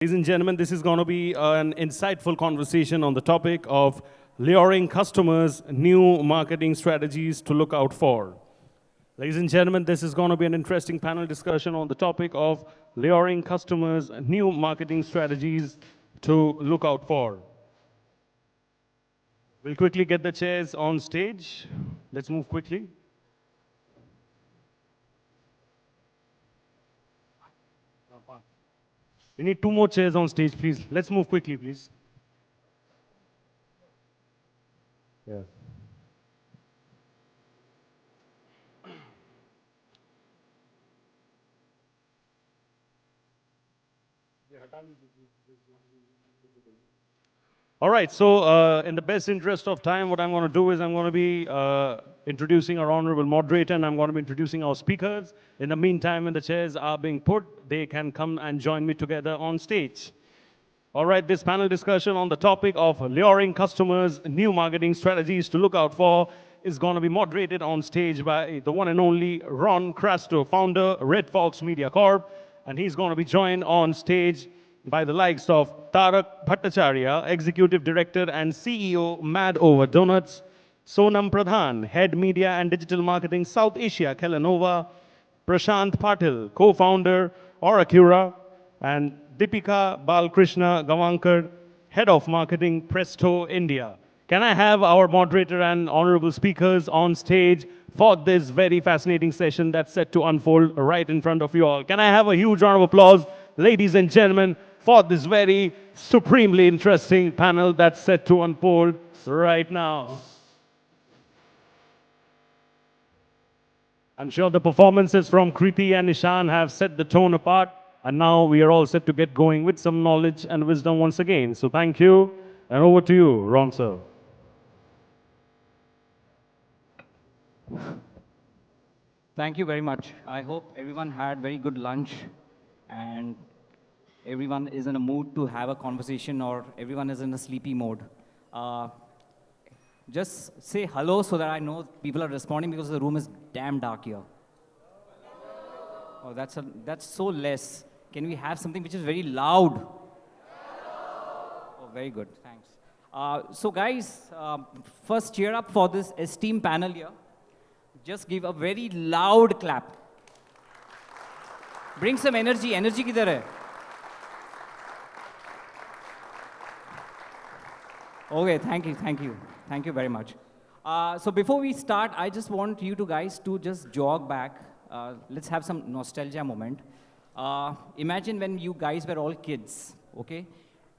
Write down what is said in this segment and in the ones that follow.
Ladies and gentlemen, this is going to be an insightful conversation on the topic of luring customers, new marketing strategies to look out for. Ladies and gentlemen, this is going to be an interesting panel discussion on the topic of luring customers, new marketing strategies to look out for. We'll quickly get the chairs on stage. Let's move quickly. We need two more chairs on stage, please. Let's move quickly, please. Yeah. All right, so in the best interest of time, what I'm going to do is I'm going to be introducing our honorable moderator, and I'm going to be introducing our speakers. In the meantime, when the chairs are being put, they can come and join me together on stage. All right, this panel discussion on the topic of luring customers, new marketing strategies to look out for is going to be moderated on stage by the one and only Crasto, founder, Redfox Media Corp. And he's going to be joined on stage by the likes of Tarak Bhattacharya, Executive Director and CEO, Mad Over Donuts, Sonam Pradhan, Head Media and Digital Marketing, South Asia, Kellanova, Prashant Patil, Co-founder, ORACURA, and Dipika, Balkrishna, Gavankar, Head of Marketing, Pressto India. Can I have our moderator and honorable speakers on stage for this very fascinating session that's set to unfold right in front of you all? Can I have a huge round of applause, ladies and gentlemen, for this very supremely interesting panel that's set to unfold right now? I'm sure the performances from Kriti and Nishan have set the tone apart, and now we are all set to get going with some knowledge and wisdom once again. So thank you, and over to you, Ron sir. Thank you very much. I hope everyone had very good lunch and everyone is in a mood to have a conversation, or everyone is in a sleepy mode. Just say hello so that I know people are responding, because the room is damn dark here. Oh, that's so less. Can we have something which is very loud? Oh, very good. Thanks. So guys, first cheer up for this esteemed panel here. Just give a very loud clap. Bring some energy. Energy kidhar hai? Okay, thank you very much. So before we start, I just want you guys to just jog back. Let's have some nostalgia moment. Imagine when you guys were all kids, okay?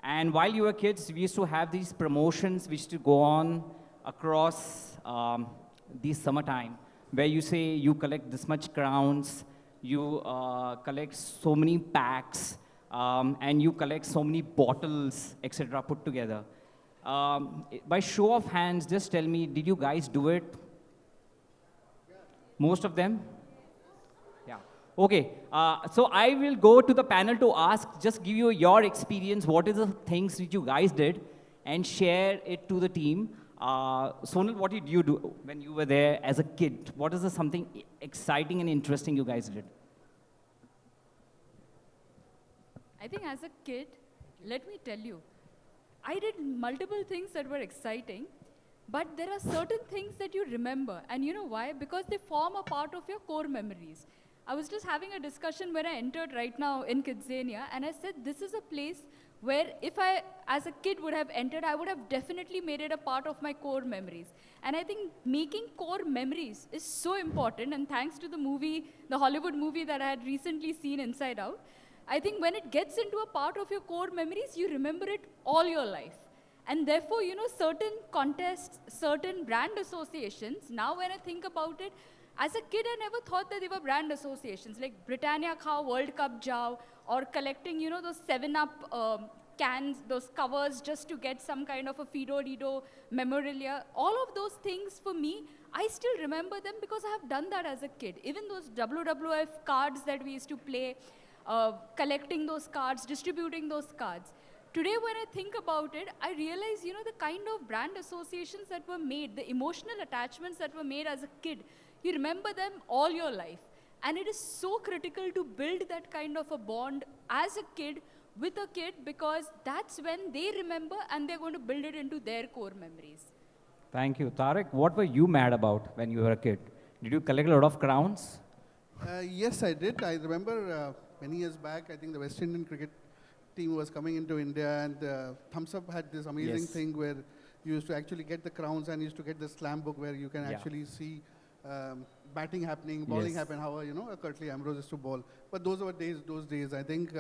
And while you were kids, we used to have these promotions which used to go on across the summertime, where you say you collect this much crowns, you collect so many packs, and you collect so many bottles, etc. put together. By show of hands, just tell me, did you guys do it? Most of them? Yeah. Okay. So I will go to the panel to ask, just give you your experience, what is the things that you guys did, and share it to the team. Sonal, what did you do when you were there as a kid? What is something exciting and interesting you guys did? I think as a kid, let me tell you, I did multiple things that were exciting, but there are certain things that you remember. And you know why? Because they form a part of your core memories. I was just having a discussion when I entered right now in KidZania, and I said this is a place where if I, as a kid, would have entered, I would have definitely made it a part of my core memories. And I think making core memories is so important, and thanks to the movie, the Hollywood movie that I had recently seen, Inside Out, I think when it gets into a part of your core memories, you remember it all your life. And therefore, you know, certain contests, certain brand associations, now when I think about it, as a kid, I never thought that they were brand associations, like Britannia Khao, World Cup Jao, or collecting, you know, those 7-Up cans, those covers, just to get some kind of a Fido-Dido memorabilia. All of those things, for me, I still remember them because I have done that as a kid. Even those WWF cards that we used to play, collecting those cards, distributing those cards. Today, when I think about it, I realize, you know, the kind of brand associations that were made, the emotional attachments that were made as a kid, you remember them all your life. And it is so critical to build that kind of a bond as a kid with a kid because that's when they remember and they're going to build it into their core memories. Thank you. Tarak, what were you mad about when you were a kid? Did you collect a lot of crowns? Yes, I did. I remember many years back, I think the West Indian cricket team was coming into India, and Thumbs Up had this amazing Yes. thing where you used to actually get the crowns and used to get the slam book where you can Yeah. actually see batting happening, bowling Yes. happen, how a Curtly Ambrose used to bowl. But those were those days. I think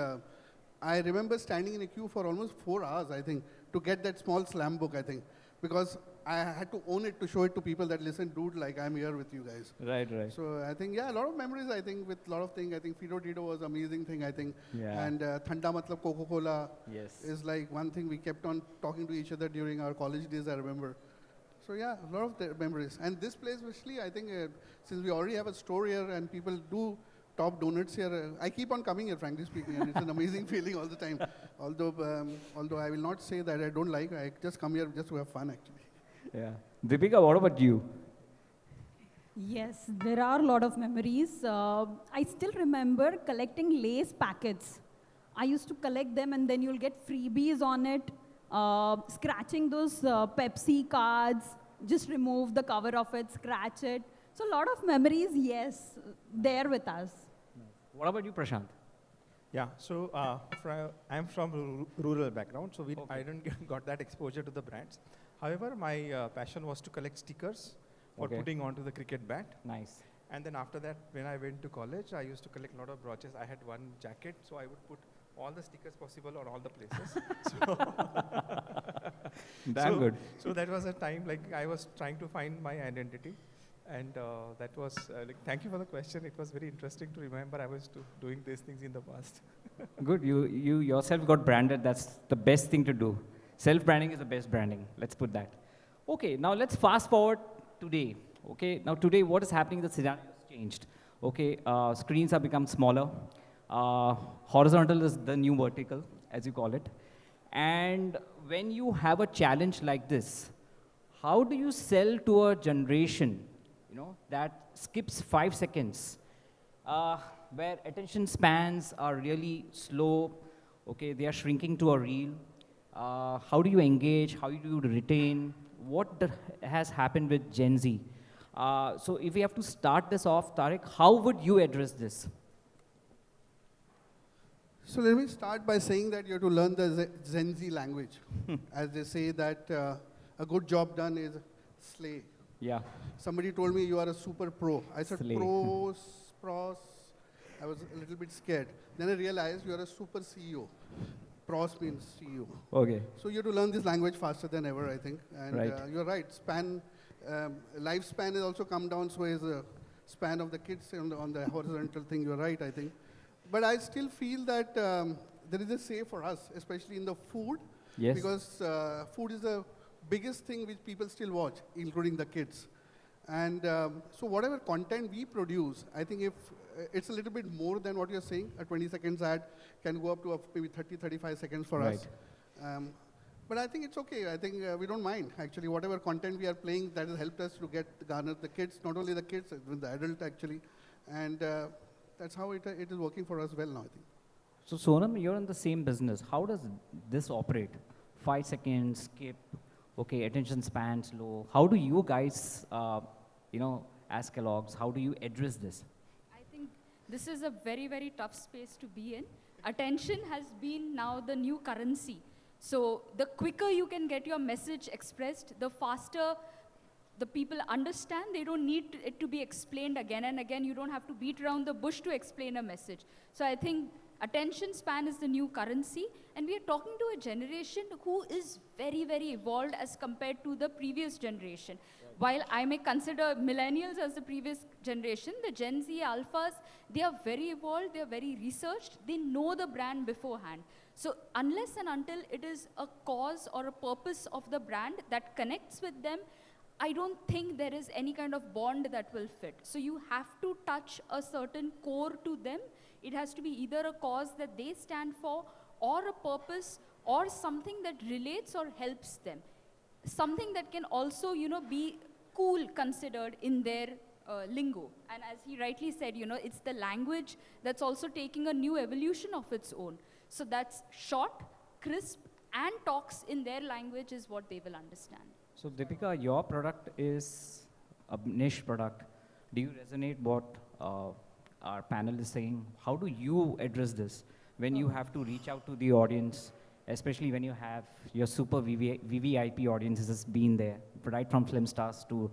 I remember standing in a queue for almost 4 hours, I think, to get that small slam book, I think, because I had to own it to show it to people that listen, dude, like I'm here with you guys. Right, right. So I think, yeah, a lot of memories, I think, with a lot of things. I think Fido Tito was amazing thing, I think. Yeah. And Thanda Matlab Coca-Cola Yes. is like one thing we kept on talking to each other during our college days, I remember. So yeah, a lot of the memories. And this place, especially, I think, since we already have a store here and people do top donuts here, I keep on coming here, frankly speaking, and it's an amazing feeling all the time. Although I will not say that I don't like, I just come here just to have fun, actually. Yeah. Deepika, what about you? Yes, there are a lot of memories. I still remember collecting lace packets. I used to collect them and then you'll get freebies on it. Scratching those Pepsi cards, just remove the cover of it, scratch it. So a lot of memories, yes, there with us. What about you, Prashant? Yeah, so I'm from rural background, so Okay. I didn't got that exposure to the brands. However, my passion was to collect stickers for Okay. putting onto the cricket bat. Nice. And then after that, when I went to college, I used to collect a lot of brooches. I had one jacket, so I would put all the stickers possible on all the places. Damn good. So that was a time like I was trying to find my identity. And that was, thank you for the question. It was very interesting to remember I was doing these things in the past. Good. You yourself got branded. That's the best thing to do. Self-branding is the best branding. Let's put that. Okay, now let's fast forward today. Okay, now today what is happening? The scenario has changed. Okay, screens have become smaller. Horizontal is the new vertical, as you call it. And when you have a challenge like this, how do you sell to a generation, that skips 5 seconds, where attention spans are really slow, okay, they are shrinking to a reel. How do you engage? How do you retain? What has happened with Gen Z? So if we have to start this off, Tarak, how would you address this? So let me start by saying that you have to learn the Gen Z language. As they say that a good job done is slay. Yeah. Somebody told me you are a super pro. I said Slay. pros. I was a little bit scared. Then I realized you are a super CEO. Pros means CEO. Okay. So you have to learn this language faster than ever, I think. And Right. You're right. Lifespan has also come down, so is the span of the kids on the horizontal thing. You're right, I think. But I still feel that there is a say for us, especially in the food. Yes. Because food is the biggest thing which people still watch, including the kids. And so whatever content we produce, I think if it's a little bit more than what you're saying, a 20 seconds ad can go up to maybe 30, 35 seconds for us. But I think it's okay. I think we don't mind, actually. Whatever content we are playing, that has helped us to garner the kids, not only the kids, with the adult, actually. And that's how it is working for us well now, I think. So Sonam, you're in the same business. How does this operate? 5 seconds, skip, okay, attention spans low. How do you guys, as Kellogg's, how do you address this? I think this is a very, very tough space to be in. Attention has been now the new currency. So the quicker you can get your message expressed, the faster the people understand. They don't need it to be explained again and again. You don't have to beat around the bush to explain a message. So I think attention span is the new currency, and we are talking to a generation who is very, very evolved as compared to the previous generation. While I may consider millennials as the previous generation, the Gen Z alphas, they are very evolved, they are very researched, they know the brand beforehand. So unless and until it is a cause or a purpose of the brand that connects with them, I don't think there is any kind of bond that will fit. So you have to touch a certain core to them. It has to be either a cause that they stand for, or a purpose, or something that relates or helps them. Something that can also, be cool considered in their lingo. And as he rightly said, it's the language that's also taking a new evolution of its own. So that's short, crisp, and talks in their language is what they will understand. So Dipika, your product is a niche product. Do you resonate what our panel is saying? How do you address this when you have to reach out to the audience, especially when you have your super VVIP audiences has been there, right from film stars to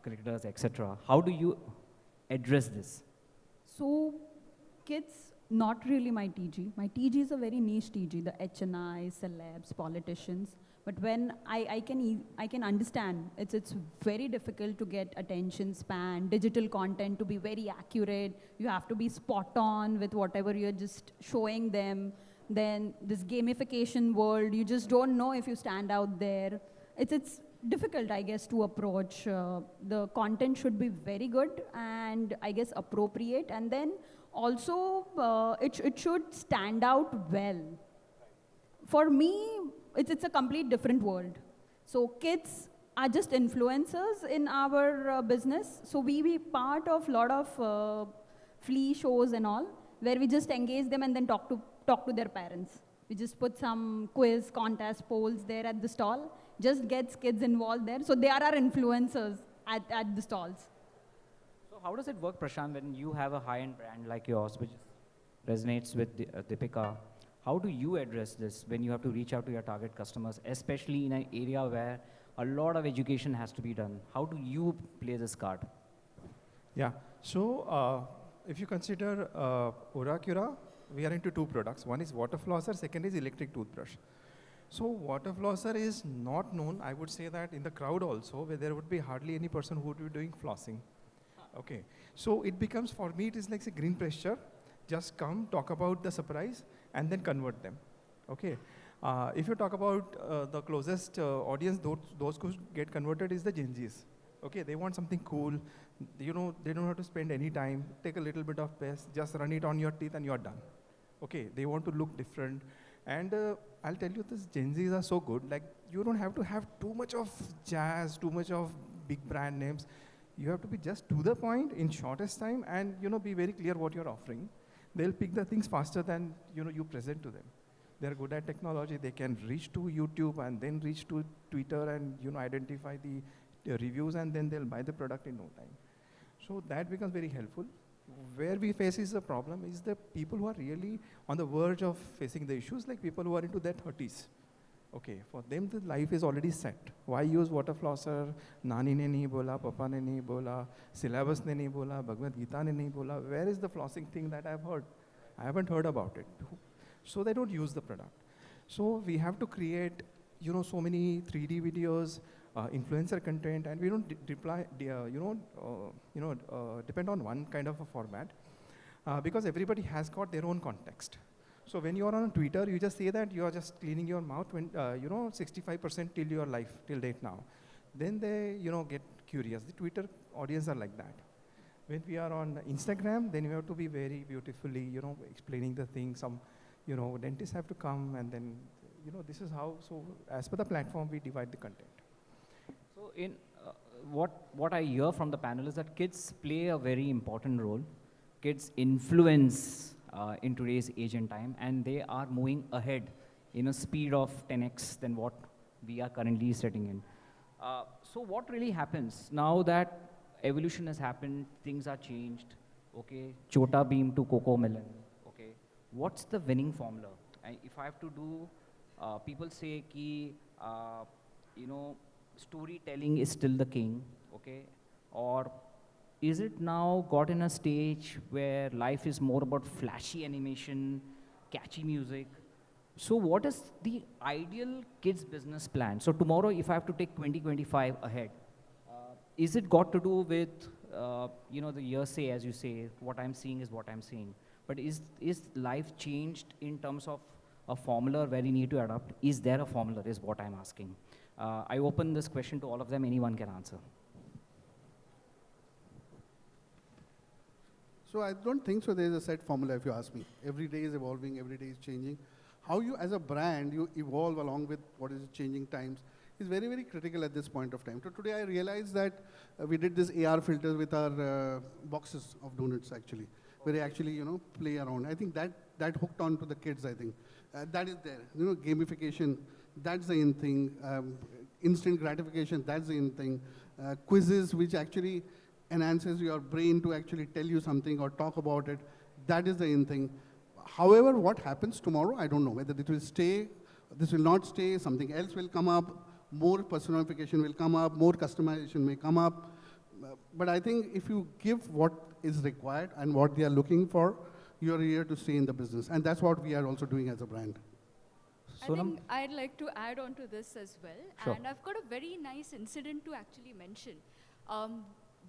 cricketers, etc. How do you address this? So kids, not really my TG. My TG is a very niche TG, the HNI, celebs, politicians. But when I can understand, it's very difficult to get attention span, digital content to be very accurate. You have to be spot on with whatever you're just showing them. Then this gamification world, you just don't know if you stand out there. It's difficult, I guess, to approach. The content should be very good and I guess appropriate. And then also it should stand out well. For me, it's a complete different world. So kids are just influencers in our business. So we be part of a lot of flea shows and all, where we just engage them and then talk to their parents. We just put some quiz, contest, polls there at the stall, just gets kids involved there. So they are our influencers at the stalls. So how does it work, Prashant, when you have a high-end brand like yours, which resonates with Dipika? How do you address this when you have to reach out to your target customers, especially in an area where a lot of education has to be done? How do you play this card? Yeah. So if you consider ORACURA, we are into two products. One is water flosser, second is electric toothbrush. So water flosser is not known, I would say that in the crowd also, where there would be hardly any person who would be doing flossing. Okay. So it becomes, for me, it is like a green pressure. Just come, talk about the surprise, and then convert them. Okay. If you talk about the closest audience, those who get converted is the Gen Zs. Okay, they want something cool. You know, they don't have to spend any time. Take a little bit of paste, just run it on your teeth, and you're done. Okay, they want to look different. And I'll tell you, this Gen Zs are so good. Like, you don't have to have too much of jazz, too much of big brand names. You have to be just to the point in shortest time, and be very clear what you're offering. They'll pick the things faster than you present to them. They're good at technology. They can reach to YouTube and then reach to Twitter and identify the reviews, and then they'll buy the product in no time. So that becomes very helpful. Where we face is the problem is the people who are really on the verge of facing the issues, like people who are into their 30s. Okay, for them the life is already set. Why use water flosser? Nani ne nahi bola, papa ne nahi bola, syllabus ne nahi bola, Bhagavad Gita ne nahi bola. Where is the flossing thing that I've heard? I haven't heard about it. So they don't use the product. So we have to create, so many 3D videos, influencer content, and we don't depend on one kind of a format because everybody has got their own context. So when you are on Twitter, you just say that you are just cleaning your mouth when, 65% till your life, till date now. Then they, get curious. The Twitter audience are like that. When we are on Instagram, then you have to be very beautifully, explaining the thing. Some, dentists have to come, and then, this is how, so as per the platform, we divide the content. So in what I hear from the panel is that kids play a very important role. Kids influence in today's age and time, and they are moving ahead in a speed of 10x than what we are currently sitting in. So what really happens now that evolution has happened, things are changed, okay, Chota Beam to Coco Melon, okay, what's the winning formula? If I have to do, people say ki, storytelling is still the king, okay, or is it now got in a stage where life is more about flashy animation, catchy music? So what is the ideal kids business plan? So tomorrow, if I have to take 2025 ahead, is it got to do with, the year say, as you say, what I'm seeing is what I'm seeing. But is life changed in terms of a formula where you need to adapt? Is there a formula is what I'm asking. I open this question to all of them. Anyone can answer. So I don't think so there is a set formula if you ask me. Every day is evolving, every day is changing. How you, as a brand, you evolve along with what is changing times is very, very critical at this point of time. So today I realized that we did this AR filter with our boxes of donuts actually, where they actually, play around. I think that that hooked on to the kids, I think. That is there. You know, gamification, that's the in thing. Instant gratification, that's the in thing. Quizzes, which actually enhances your brain to actually tell you something or talk about it, that is the in thing. However, what happens tomorrow, I don't know. Whether it will stay, this will not stay, something else will come up, more personification will come up, more customization may come up. But I think if you give what is required and what they are looking for, you're here to stay in the business. And that's what we are also doing as a brand. I Sonam? think I'd like to add on to this as well. Sure. And I've got a very nice incident to actually mention.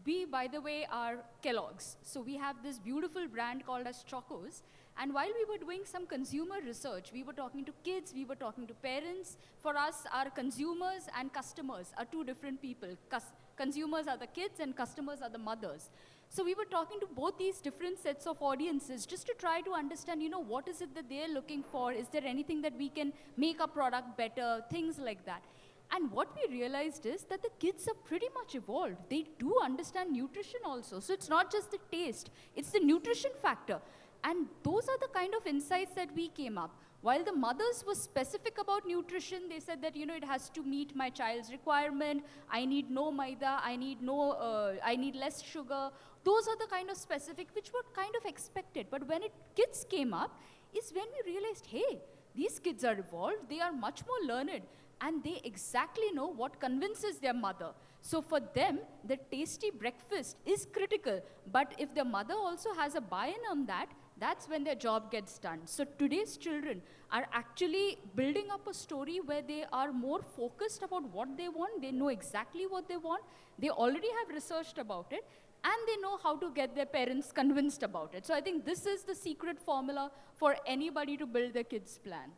We, by the way, are Kellogg's. So we have this beautiful brand called as Chocos. And while we were doing some consumer research, we were talking to kids, we were talking to parents. For us, our consumers and customers are two different people. Consumers are the kids and customers are the mothers. So we were talking to both these different sets of audiences just to try to understand, you know, what is it that they're looking for? Is there anything that we can make our product better? Things like that. And what we realized is that the kids are pretty much evolved. They do understand nutrition also. So it's not just the taste, it's the nutrition factor. And those are the kind of insights that we came up. While the mothers were specific about nutrition, they said that, you know, it has to meet my child's requirement. I need no maida, I need less sugar. Those are the kind of specific which were kind of expected. But when kids came up, is when we realized, hey, these kids are evolved, they are much more learned, and they exactly know what convinces their mother. So for them, the tasty breakfast is critical. But if their mother also has a buy-in on that, that's when their job gets done. So today's children are actually building up a story where they are more focused about what they want. They know exactly what they want. They already have researched about it. And they know how to get their parents convinced about it. So I think this is the secret formula for anybody to build their kids' plan.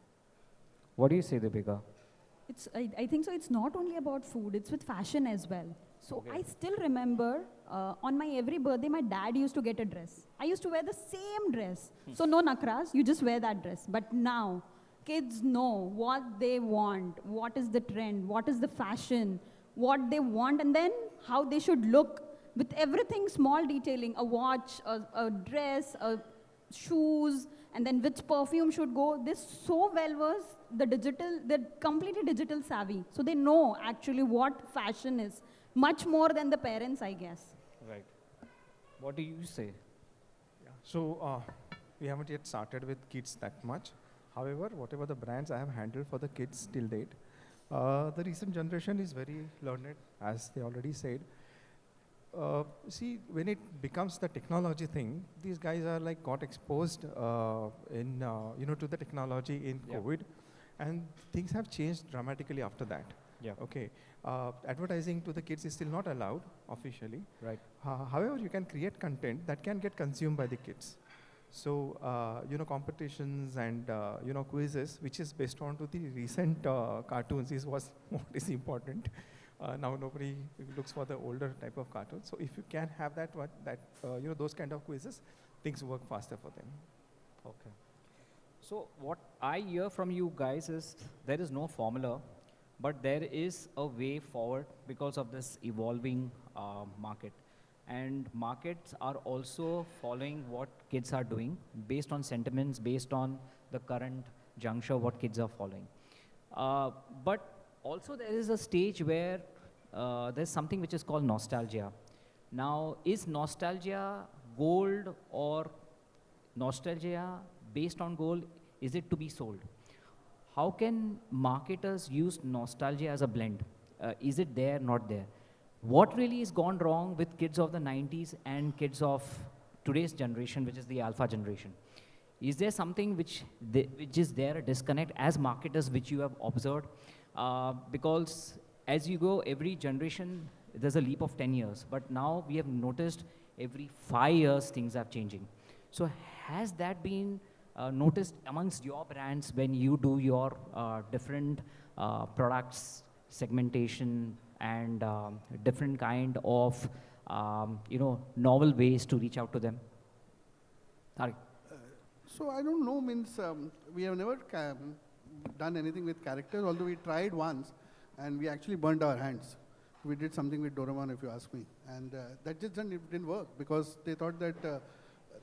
What do you say, Dipika? I think so. It's not only about food, it's with fashion as well. So Okay. I still remember on my every birthday, my dad used to get a dress. I used to wear the same dress. So no nakras, you just wear that dress. But now, kids know what they want, what is the trend, what is the fashion, what they want, and then how they should look with everything small detailing, a watch, a dress, shoes, and then which perfume should go. They're so well versed, they're completely digital savvy. So they know actually what fashion is, much more than the parents, I guess. Right. What do you say? Yeah. So we haven't yet started with kids that much. However, whatever the brands I have handled for the kids till date, the recent generation is very learned, as they already said. See, when it becomes the technology thing, these guys are like got exposed to the technology in Yeah. COVID, and things have changed dramatically after that. Yeah. Okay. Advertising to the kids is still not allowed officially. Right. However, you can create content that can get consumed by the kids. So, competitions and, quizzes, which is based on to the recent cartoons is what is important. Now nobody looks for the older type of cartoons. So if you can have those kind of quizzes, things work faster for them. Okay. So what I hear from you guys is there is no formula, but there is a way forward because of this evolving market. And markets are also following what kids are doing based on sentiments, based on the current juncture, what kids are following. But also there is a stage where there's something which is called nostalgia. Now, is nostalgia gold or nostalgia based on gold? Is it to be sold? How can marketers use nostalgia as a blend? Is it there, not there? What really has gone wrong with kids of the 90s and kids of today's generation, which is the alpha generation? Is there something which is there, a disconnect as marketers, which you have observed? Because as you go, every generation, there's a leap of 10 years. But now we have noticed every 5 years, things are changing. So has that been noticed amongst your brands when you do your different products, segmentation, and different kind of, novel ways to reach out to them? Tarak. So I don't know, we have never done anything with characters, although we tried once, and we actually burned our hands. We did something with Doraemon, if you ask me. And that just didn't work, because they thought that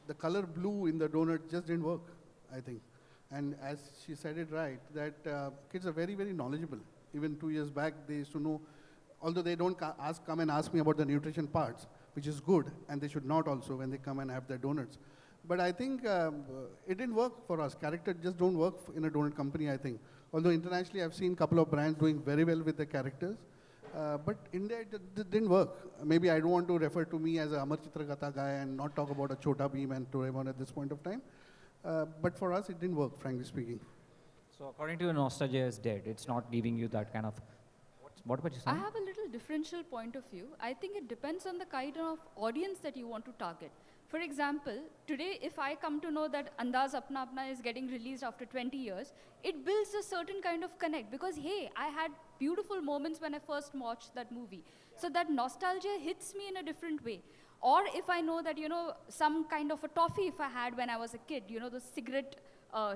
the color blue in the donut just didn't work. I think. And as she said it right, that kids are very, very knowledgeable. Even 2 years back, they used to know, although they don't come and ask me about the nutrition parts, which is good, and they should not also when they come and have their donuts. But I think it didn't work for us. Character just don't work in a donut company, I think. Although internationally, I've seen a couple of brands doing very well with their characters. But India, it didn't work. Maybe I don't want to refer to me as a Amar Chitragatha guy and not talk about a Chota Bheem and Doraemon at this point of time. But for us, it didn't work, frankly speaking. So according to you, nostalgia is dead. It's not giving you that kind of. What about you, I Sam? have a little differential point of view. I think it depends on the kind of audience that you want to target. For example, today if I come to know that Andaz Apna Apna is getting released after 20 years, it builds a certain kind of connect because hey, I had beautiful moments when I first watched that movie. So that nostalgia hits me in a different way. Or if I know that, some kind of a toffee if I had when I was a kid, those cigarette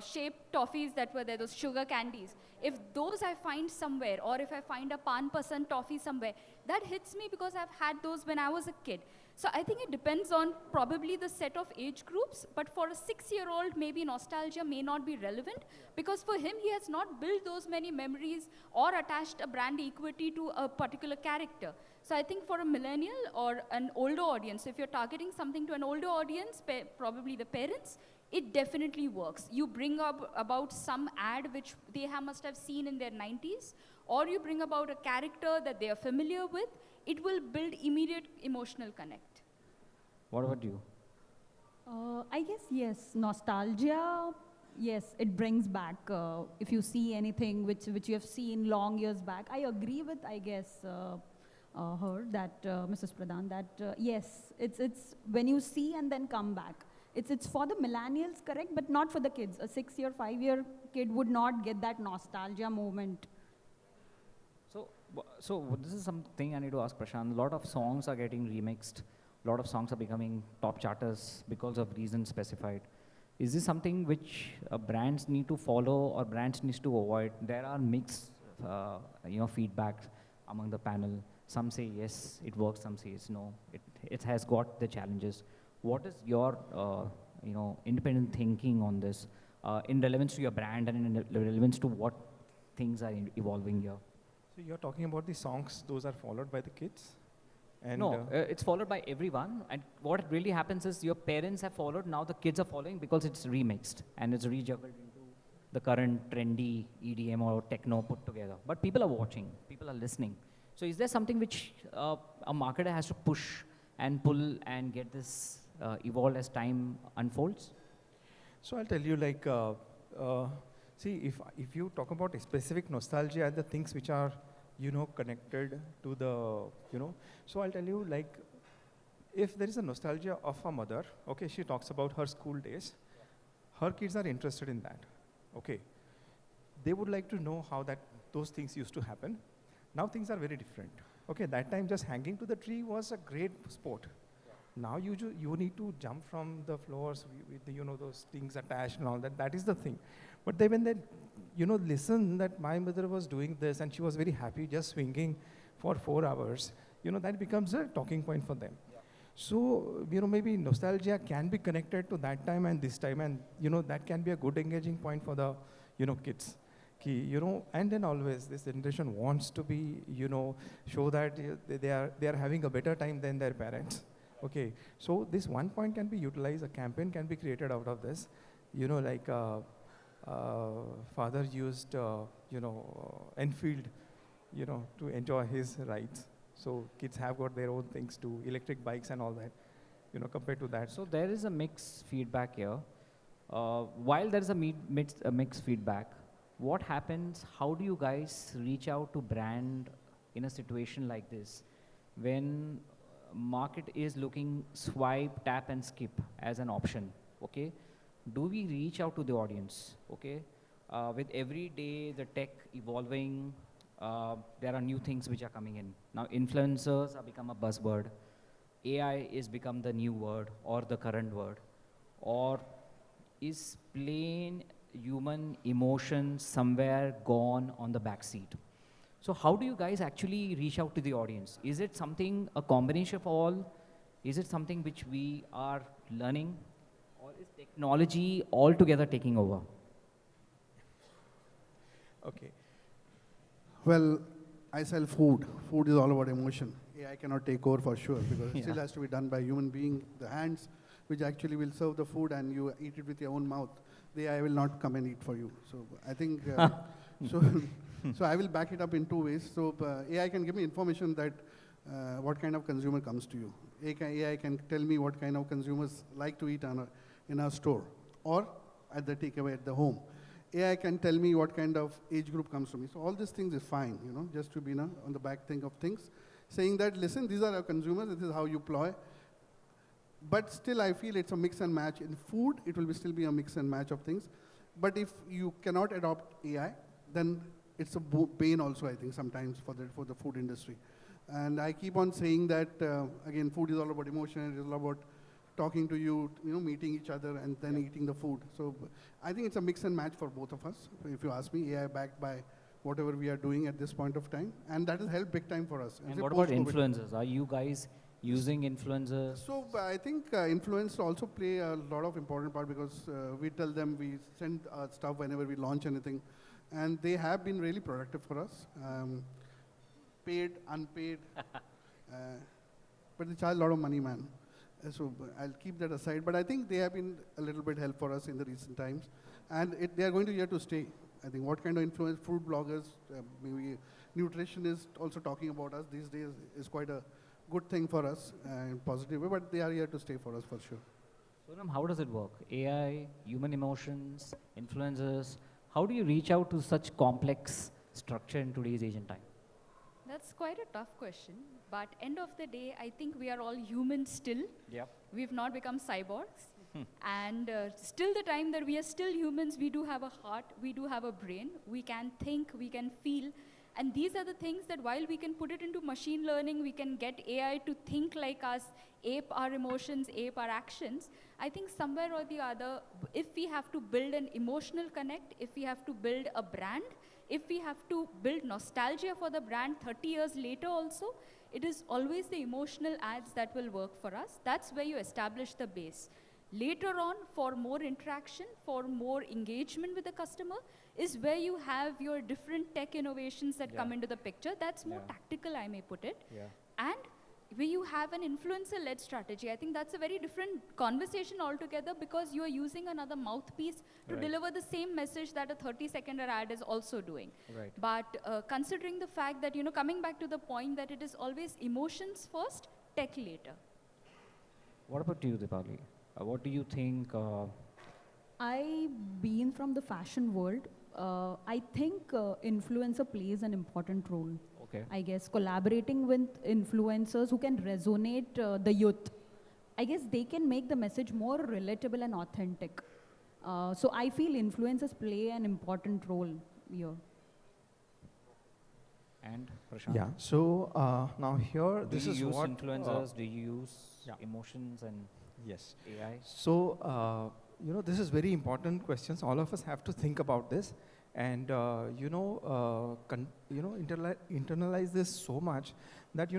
shaped toffees that were there, those sugar candies. If those I find somewhere, or if I find a Pan Pasand toffee somewhere, that hits me because I've had those when I was a kid. So I think it depends on probably the set of age groups, but for a 6-year-old, maybe nostalgia may not be relevant because for him, he has not built those many memories or attached a brand equity to a particular character. So I think for a millennial or an older audience, if you're targeting something to an older audience, probably the parents, it definitely works. You bring up about some ad which they must have seen in their 90s, or you bring about a character that they are familiar with, it will build immediate emotional connect. What about you? I guess yes, nostalgia, yes, it brings back. If you see anything which you have seen long years back, I agree with, I guess, her, that Mrs. Pradhan, that yes, it's when you see and then come back. It's for the millennials, correct, but not for the kids. A 6-year, 5-year kid would not get that nostalgia moment. So this is something I need to ask Prashant. A lot of songs are getting remixed. A lot of songs are becoming top charters because of reasons specified. Is this something which brands need to follow or brands needs to avoid? There are mixed, feedback among the panel. Some say yes, it works. Some say it's no. It has got the challenges. What is your, independent thinking on this in relevance to your brand and in relevance to what things are evolving here? So you're talking about the songs, those are followed by the kids? And No, it's followed by everyone. And what really happens is your parents have followed, now the kids are following because it's remixed and it's rejuggled into the current trendy EDM or techno put together. But people are watching, people are listening. So is there something which a marketer has to push and pull and get this evolved as time unfolds? So I'll tell you, see, if you talk about a specific nostalgia and the things which are, connected to the, so I'll tell you, if there is a nostalgia of a mother, okay, she talks about her school days, her kids are interested in that, okay. They would like to know how those things used to happen. Now things are very different. Okay, that time just hanging to the tree was a great sport. Now you need to jump from the floors with those things attached and all that. That is the thing. But when they listen that my mother was doing this and she was very happy just swinging for 4 hours, that becomes a talking point for them. Yeah. So maybe nostalgia can be connected to that time and this time, and that can be a good engaging point for the kids. And then always this generation wants to be show that they are having a better time than their parents. Okay, so this one point can be utilized, a campaign can be created out of this. Father used, Enfield, to enjoy his rides. So kids have got their own things too, electric bikes and all that, compared to that. So there is a mixed feedback here. While there is a mixed feedback, what happens, how do you guys reach out to brand in a situation like this when market is looking swipe, tap and skip as an option, okay? Do we reach out to the audience, okay? With every day the tech evolving, there are new things which are coming in. Now influencers have become a buzzword. AI is become the new word or the current word. Or is plain human emotion somewhere gone on the back seat? So how do you guys actually reach out to the audience? Is it something, a combination of all? Is it something which we are learning? Or is technology altogether taking over? Okay. Well, I sell food. Food is all about emotion. AI cannot take over for sure because it still has to be done by human being. The hands, which actually will serve the food and you eat it with your own mouth, the AI will not come and eat for you. So I think, so, so I will back it up in two ways. So AI can give me information that what kind of consumer comes to you. AI can tell me what kind of consumers like to eat in our store or at the takeaway at the home. AI can tell me what kind of age group comes to me. So all these things is fine, you know, just to be on the back think of things, saying that, listen, these are our consumers, this is how you ploy. But still, I feel it's a mix and match. In food, it will still be a mix and match of things. But if you cannot adopt AI, then it's a pain also, I think, sometimes for the food industry. And I keep on saying that, again, food is all about emotion, it is all about talking to you, meeting each other and then eating the food. So I think it's a mix and match for both of us. If you ask me, AI backed by whatever we are doing at this point of time. And that has helped big time for us. And what about influencers? Are you guys using influencers? So I think influencers also play a lot of important part because we tell them, we send stuff whenever we launch anything. And they have been really productive for us. Paid, unpaid. But they charge a lot of money, man. So I'll keep that aside. But I think they have been a little bit help for us in the recent times. And they are going to here to stay. I think what kind of influence, food bloggers, maybe nutritionists also talking about us these days is quite a good thing for us in positive way, but they are here to stay for us for sure. Sonam, how does it work? AI, human emotions, influencers, how do you reach out to such complex structure in today's age and time? That's quite a tough question, but end of the day, I think we are all humans still. Yep. We've not become cyborgs. And still the time that we are still humans, we do have a heart, we do have a brain, we can think, we can feel. And these are the things that while we can put it into machine learning, we can get AI to think like us, ape our emotions, ape our actions. I think somewhere or the other, if we have to build an emotional connect, if we have to build a brand, if we have to build nostalgia for the brand 30 years later also, it is always the emotional ads that will work for us. That's where you establish the base. Later on, for more interaction, for more engagement with the customer, is where you have your different tech innovations that come into the picture. That's more tactical, I may put it. And where you have an influencer-led strategy, I think that's a very different conversation altogether because you are using another mouthpiece to deliver the same message that a 30-second ad is also doing. But considering the fact that, coming back to the point that it is always emotions first, tech later. What about you, Deepali? What do you think? I've been from the fashion world. I think influencer plays an important role. Okay. I guess collaborating with influencers who can resonate the youth. I guess they can make the message more relatable and authentic. So I feel influencers play an important role here. And Prashant? Yeah, so now here, Do this you is use what influencers? Do you use emotions and yes. AI? So, this is very important questions. All of us have to think about this and, internalize this so much that,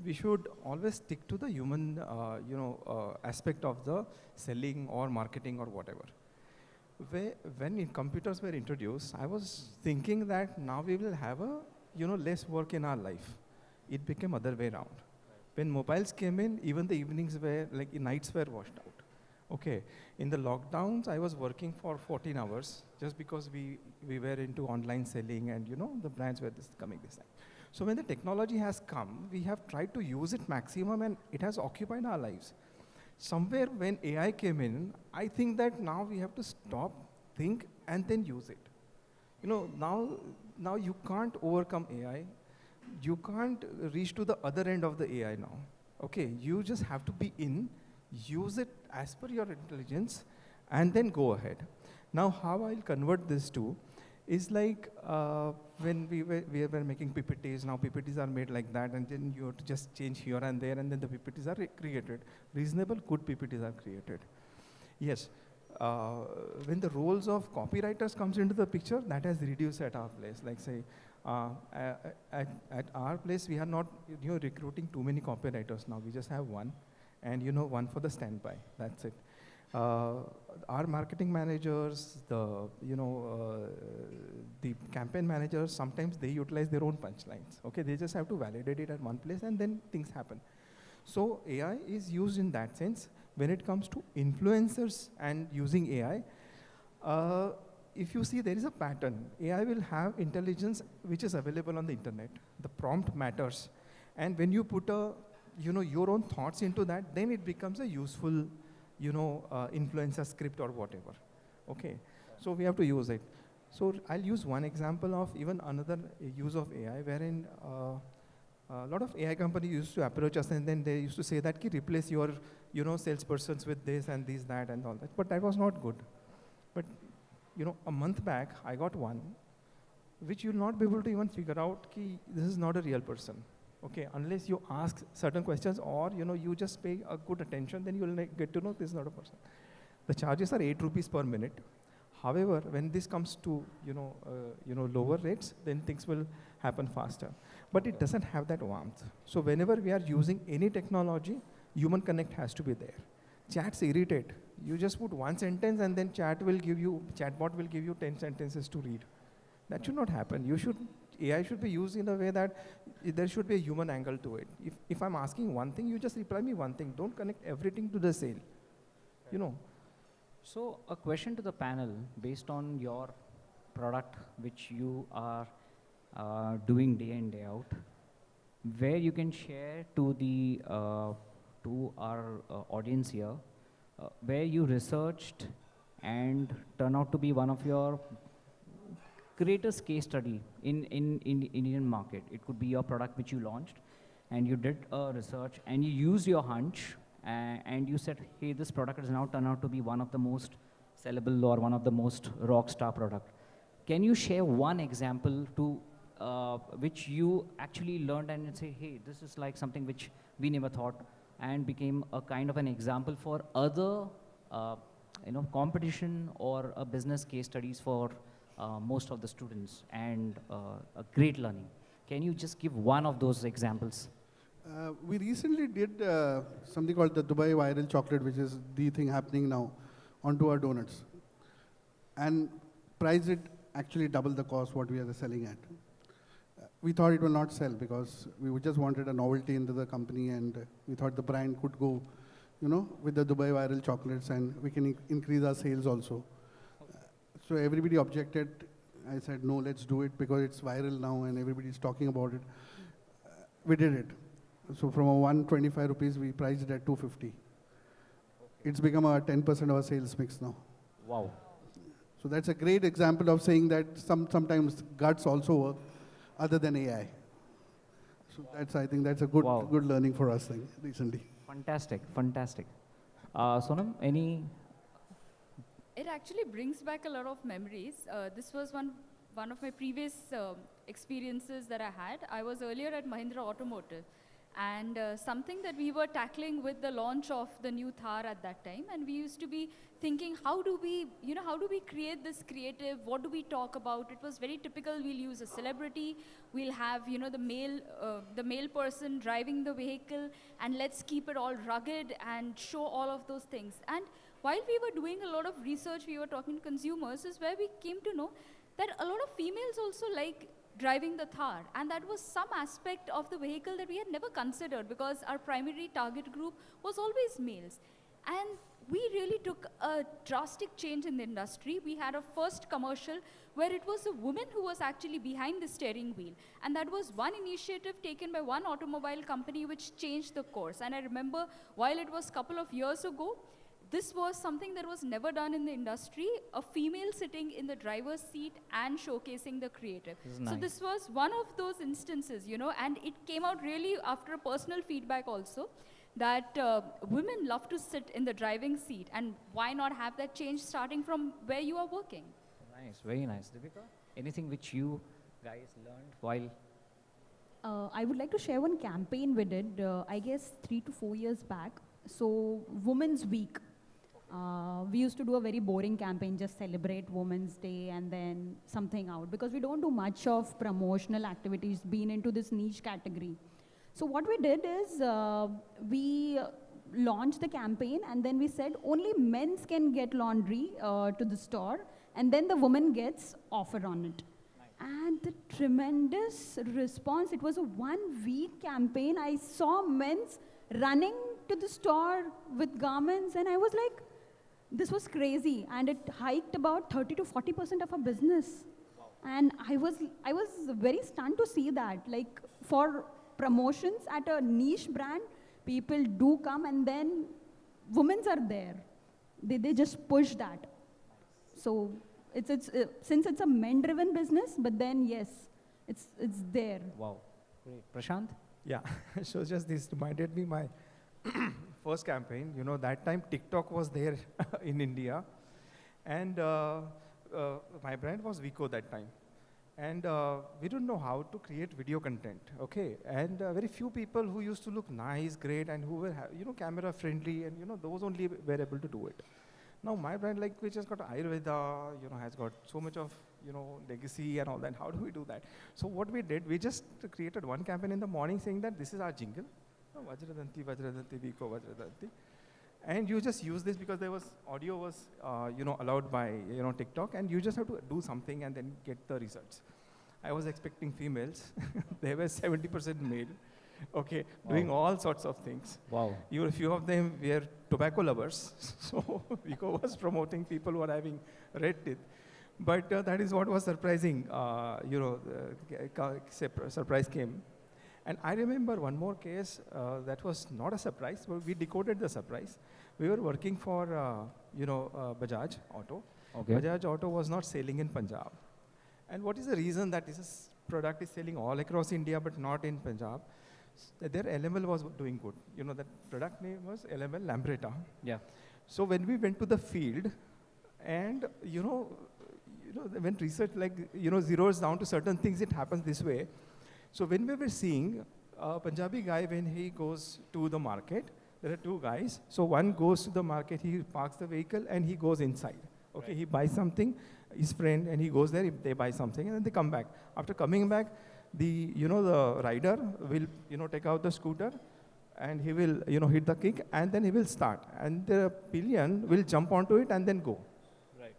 we should always stick to the human, aspect of the selling or marketing or whatever. When computers were introduced, I was thinking that now we will have a, less work in our life. It became other way around. When mobiles came in, even the evenings were, nights were washed out. Okay, in the lockdowns, I was working for 14 hours just because we were into online selling and, the brands were coming this time. So when the technology has come, we have tried to use it maximum and it has occupied our lives. Somewhere when AI came in, I think that now we have to stop, think, and then use it. Now you can't overcome AI. You can't reach to the other end of the AI now. Okay, you just have to be in, use it as per your intelligence, and then go ahead. Now, how I'll convert this to is like when we were making PPTs. Now PPTs are made like that, and then you have to just change here and there, and then the PPTs are created. Reasonable, good PPTs are created. Yes. When the roles of copywriters comes into the picture, that has reduced at our place. Like say, at our place, we are not recruiting too many copywriters now. We just have one, and one for the standby. That's it. Our marketing managers, the campaign managers, sometimes they utilize their own punchlines. Okay, they just have to validate it at one place and then things happen. So AI is used in that sense. When it comes to influencers and using AI, if you see there is a pattern. AI will have intelligence which is available on the internet. The prompt matters. And when you put your own thoughts into that, then it becomes a useful influencer script or whatever. Okay, so we have to use it. So I'll use one example of even another use of AI, wherein a lot of AI companies used to approach us and then they used to say that, replace your salespersons with this and this, that and all that. But that was not good. But a month back, I got one, which you'll not be able to even figure out this is not a real person. Okay, unless you ask certain questions or you just pay a good attention, then you will get to know this is not a person. The charges are 8 rupees per minute. However, when this comes to lower rates, then things will happen faster. But it doesn't have that warmth. So whenever we are using any technology, human connect has to be there. Chats irritate. You just put one sentence and then chatbot will give you 10 sentences to read. That should not happen. AI should be used in a way that there should be a human angle to it. If I'm asking one thing, you just reply me one thing. Don't connect everything to the sale. So a question to the panel based on your product which you are doing day in, day out, where you can share to our audience here, where you researched and turn out to be one of your greatest case study in Indian market. It could be your product which you launched and you did a research and you used your hunch and you said, hey, this product has now turned out to be one of the most sellable or one of the most rock star product. Can you share one example to which you actually learned and say, hey, this is like something which we never thought and became a kind of an example for other competition or a business case studies for most of the students and a great learning. Can you just give one of those examples? We recently did something called the Dubai viral chocolate, which is the thing happening now, onto our donuts. And priced it actually double the cost what we are selling at. We thought it will not sell because we just wanted a novelty into the company and we thought the brand could go, with the Dubai viral chocolates and we can increase our sales also. So everybody objected. I said, no, let's do it because it's viral now and everybody's talking about it. We did it. So from a 125 rupees, we priced it at 250. It's become a 10% of our sales mix now. Wow. So that's a great example of saying that sometimes guts also work other than AI. So I think that's a good learning for us recently. Fantastic, fantastic. Sonam, any? It actually brings back a lot of memories. This was one of my previous experiences that I had. I was earlier at Mahindra Automotive. And something that we were tackling with the launch of the new Thar at that time, and we used to be thinking, how do we create this creative? What do we talk about? It was very typical. We'll use a celebrity. We'll have, the male person driving the vehicle, and let's keep it all rugged and show all of those things. And while we were doing a lot of research, we were talking to consumers, is where we came to know that a lot of females also like driving the Thar, and that was some aspect of the vehicle that we had never considered because our primary target group was always males. And we really took a drastic change in the industry. We had a first commercial where it was a woman who was actually behind the steering wheel, and that was one initiative taken by one automobile company which changed the course. And I remember while it was a couple of years ago, this was something that was never done in the industry, a female sitting in the driver's seat and showcasing the creative. So this was one of those instances, and it came out really after a personal feedback also, that women love to sit in the driving seat, and why not have that change starting from where you are working? Nice, very nice. Dipika, anything which you guys learned while? I would like to share one campaign we did, I guess 3 to 4 years back. So, Women's Week. We used to do a very boring campaign, just celebrate Women's Day and then something out, because we don't do much of promotional activities being into this niche category. So what we did is we launched the campaign, and then we said only men's can get laundry to the store, and then the woman gets offer on it. And the tremendous response, it was a 1 week campaign. I saw men's running to the store with garments, and I was like, this was crazy. And it hiked about 30 to 40% of our business. Wow. And I was very stunned to see that. Like, for promotions at a niche brand, people do come, and then women's are there. They just push that. So since it's a men-driven business, but then yes, it's there. Wow, great. Prashant? Yeah, so just this reminded me my first campaign. You know, that time TikTok was there in India, and my brand was Vico that time. And we didn't know how to create video content, okay? And very few people who used to look nice, great, and who were, camera friendly, and those only were able to do it. Now my brand, like, which has got Ayurveda, has got so much of, legacy and all that. How do we do that? So what we did, we just created one campaign in the morning saying that this is our jingle. Vajradanti, Vajradanti, Vico, Vajradanti. And you just use this because there was, audio was, allowed by, TikTok, and you just have to do something and then get the results. I was expecting females. They were 70% male. Okay, wow. Doing all sorts of things. Wow. A few of them were tobacco lovers. So Vico was promoting people who are having red teeth. But that is what was surprising. Surprise came. And I remember one more case that was not a surprise, but we decoded the surprise. We were working for, Bajaj Auto. Okay. Bajaj Auto was not selling in Punjab. And what is the reason that this product is selling all across India but not in Punjab? Their LML was doing good. That product name was LML Lambretta. Yeah. So when we went to the field, and when research, like, zeroes down to certain things, it happens this way. So when we were seeing a Punjabi guy, when he goes to the market, there are two guys. So one goes to the market, he parks the vehicle, and he goes inside. Okay, right. He buys something, his friend, and he goes there, they buy something, and then they come back. After coming back, the rider will, take out the scooter, and he will, hit the kick, and then he will start. And the pillion will jump onto it and then go. Right.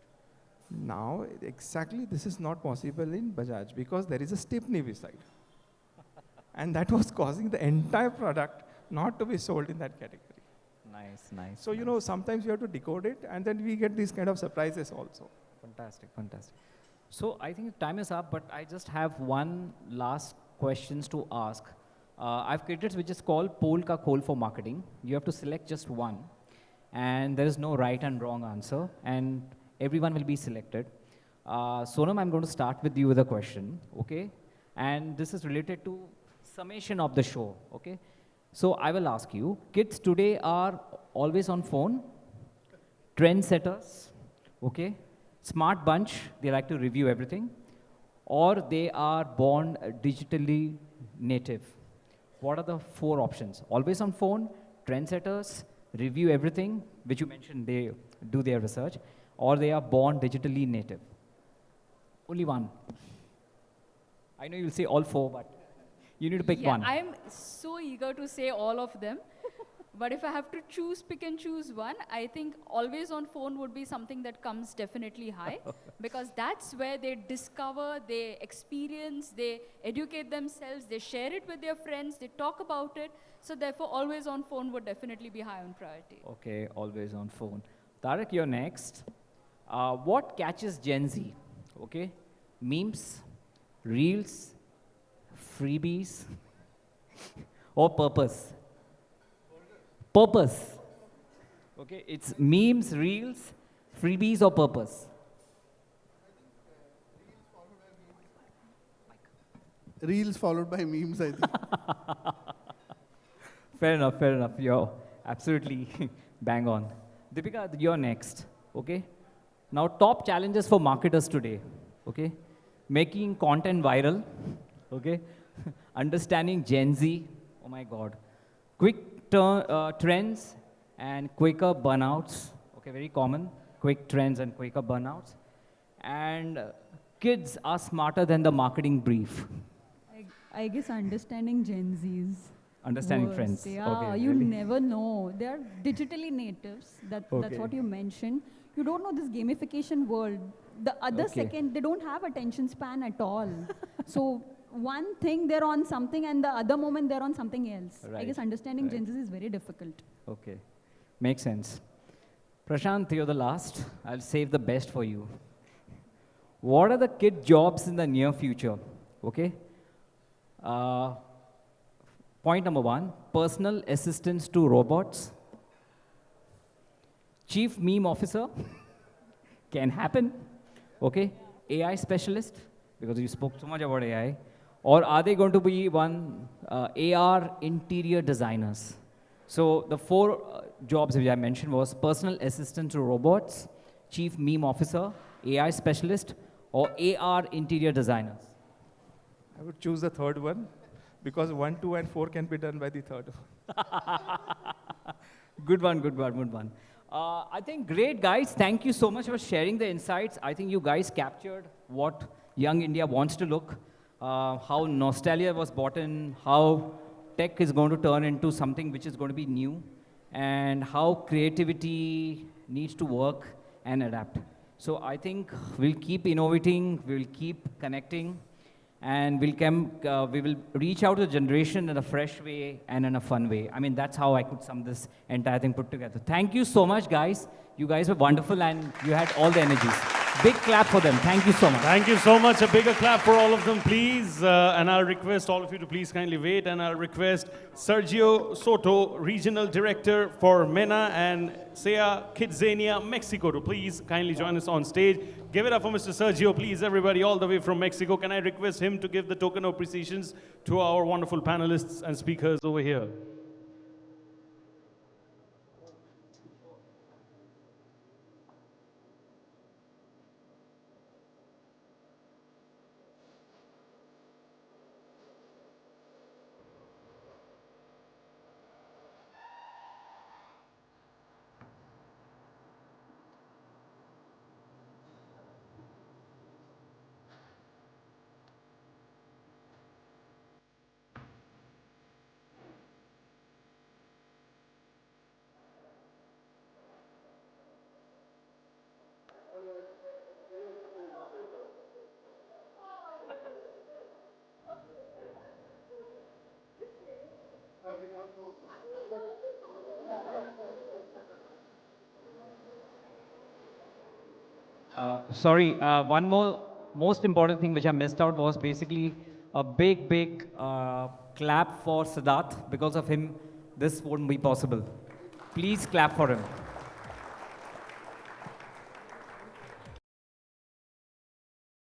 Now, exactly this is not possible in Bajaj because there is a stepney beside. And that was causing the entire product not to be sold in that category. Nice, nice. So, nice. Sometimes you have to decode it, and then we get these kind of surprises also. Fantastic, fantastic. So I think time is up, but I just have one last questions to ask. I've created which is called Poll Ka Khol for marketing. You have to select just one, and there is no right and wrong answer, and everyone will be selected. Sonam, I'm going to start with you with a question, okay? And this is related to summation of the show, okay? So I will ask you, kids today are always on phone, trendsetters, okay? Smart bunch, they like to review everything, or they are born digitally native. What are the 4 options? Always on phone, trendsetters, review everything, which you mentioned they do their research, or they are born digitally native. Only one. I know you'll say all 4, but you need to pick one. I'm so eager to say all of them. But if I have to pick and choose one, I think always on phone would be something that comes definitely high because that's where they discover, they experience, they educate themselves, they share it with their friends, they talk about it. So therefore, always on phone would definitely be high on priority. Okay, always on phone. Tarak, you're next. What catches Gen Z? Okay, memes, reels, freebies, or purpose? Purpose. Okay, it's memes, reels, freebies, or purpose. Reels followed by memes, I think. Fair enough, fair enough. You're absolutely bang on. Dipika, you're next. Okay. Now, top challenges for marketers today. Okay, making content viral. Okay, understanding Gen Z. Oh my God. Quick trends and quicker burnouts. Okay, very common. Quick trends and quicker burnouts. And kids are smarter than the marketing brief. I guess understanding Gen Zs. Understanding Worse, friends. Yeah, Okay, you really? never know. They are digitally natives. That's Okay. what you mentioned. You don't know this gamification world. The other Okay. second, they don't have attention span at all. So one thing they're on something, and the other moment they're on something else. I Right, guess understanding right. Gen Z is very difficult. Okay, makes sense. Prashant, you're the last. I'll save the best for you. What are the kid jobs in the near future? Okay. Uh, Point number 1, personal assistants to robots. Chief meme officer can happen. Okay. AI specialist, because you spoke so much about AI. Or are they going to be one AR interior designers? So the 4 jobs which I mentioned was personal assistant to robots, chief meme officer, AI specialist, or AR interior designers. I would choose the third one because 1, 2, and 4 can be done by the third one. Good one, good one, good one. I think great, guys. Thank you so much for sharing the insights. I think you guys captured what young India wants to look, how nostalgia was brought in, how tech is going to turn into something which is going to be new, and how creativity needs to work and adapt. So I think we'll keep innovating, we'll keep connecting, and we will reach out to the generation in a fresh way and in a fun way. I mean, that's how I could sum this entire thing put together. Thank you so much, guys. You guys were wonderful, and you had all the energies. Big clap for them. Thank you so much. Thank you so much. A bigger clap for all of them, please. And I'll request all of you to please kindly wait. And I'll request Sergio Soto, Regional Director for MENA and SEA KidZania, Mexico, to please kindly join us on stage. Give it up for Mr. Sergio, please, everybody, all the way from Mexico. Can I request him to give the token of appreciation to our wonderful panelists and speakers over here? Sorry, one more most important thing which I missed out was basically a big clap for Siddharth. Because of him, this wouldn't be possible. Please clap for him.